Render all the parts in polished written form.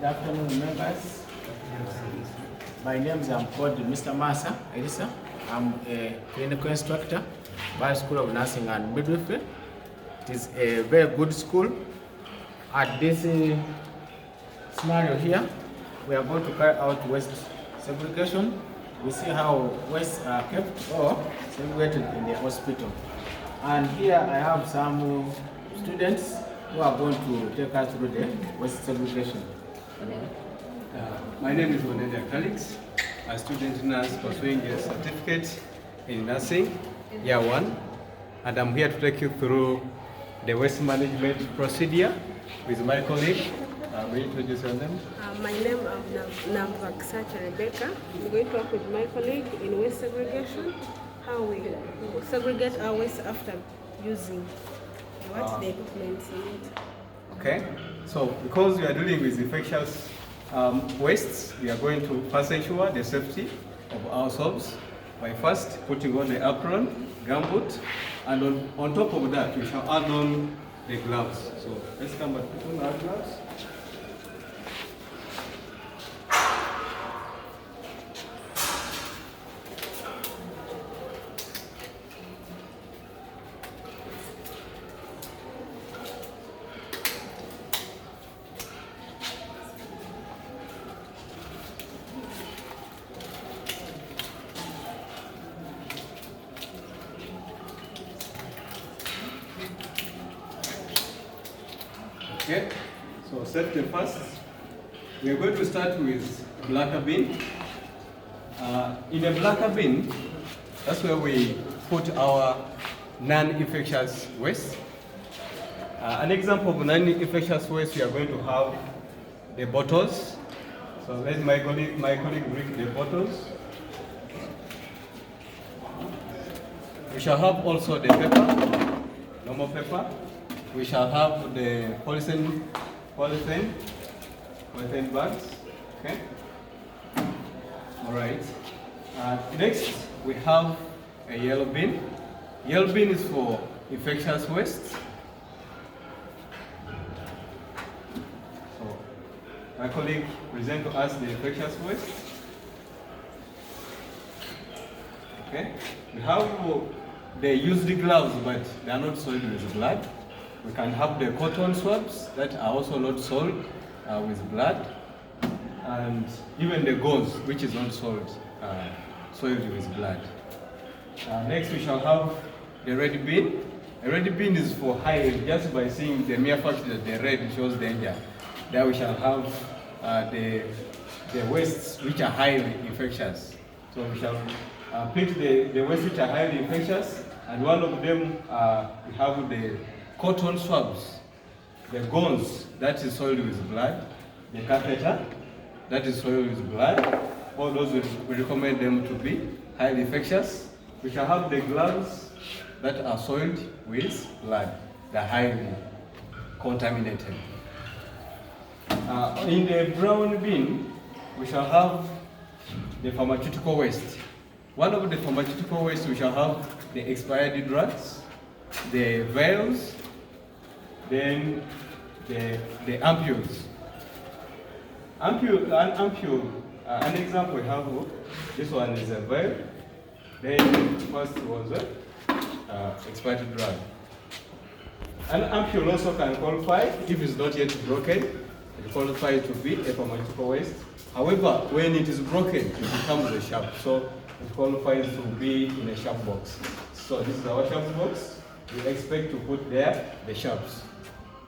Good afternoon, members. My name is called Mr. Masa Elisa. I'm a clinical instructor by School of Nursing and Midwifery. It is a very good school. At this scenario here, we are going to carry out waste segregation. We see how waste are kept or segregated in the hospital. And here I have some students who are going to take us through the waste segregation. My name is Onelia Calix, a student nurse pursuing a certificate in nursing, year 1, and I'm here to take you through the waste management procedure with my colleague. Will you introduce them? My name is Navaksacha Rebecca. I'm going to work with my colleague in waste segregation, how we segregate our waste after using what the equipment need. Okay, so because we are dealing with infectious wastes, we are going to first ensure the safety of ourselves by first putting on the apron, gumboot, and on top of that we shall add on the gloves. So let's come and put on our gloves. Okay, so safety first. We are going to start with blacker bin. In a blacker bin, that's where we put our non-infectious waste. An example of non-infectious waste, we are going to have the bottles. So let my colleague bring the bottles. We shall have also the paper, normal paper. We shall have the polythene bags. Okay. All right. Next, we have a yellow bin. Yellow bin is for infectious waste. So, my colleague present to us the infectious waste. Okay. We have the used gloves, but they are not soiled with blood. We can have the cotton swabs that are also not soiled with blood, and even the gauze, which is not soiled with blood. Next, we shall have the red bin. A red bin is for high, just by seeing the mere fact that the red shows danger. There we shall have the wastes which are highly infectious. So we shall pick the wastes which are highly infectious, and one of them we have the cotton swabs, the gauze that is soiled with blood, the catheter that is soiled with blood. All those we recommend them to be highly infectious. We shall have the gloves that are soiled with blood, they're highly contaminated. In the brown bin, we shall have the pharmaceutical waste. One of the pharmaceutical waste, we shall have the expired drugs, the vials, then the ampules. An example we have, this one is a vial. Then first was expired drug. An ampule also can qualify if it's not yet broken. It qualifies to be a pharmaceutical waste. However, when it is broken, it becomes a sharp. So it qualifies to be in a sharp box. So this is our sharp box. We expect to put there the sharps.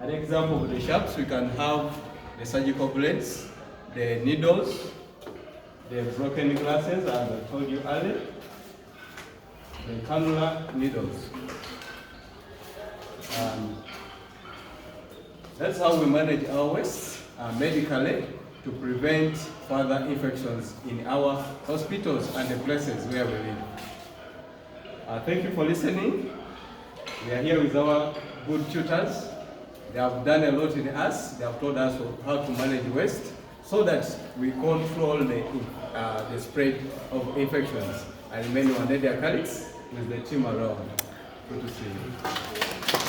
An example of the sharps, we can have the surgical blades, the needles, the broken glasses, as I told you earlier, the cannula needles. That's how we manage our waste medically to prevent further infections in our hospitals and the places where we live. Thank you for listening. We are here with our good tutors. They have done a lot in us. They have taught us how to manage waste so that we control the spread of infections. I remain Onelia Calix with the team around. Good to see you.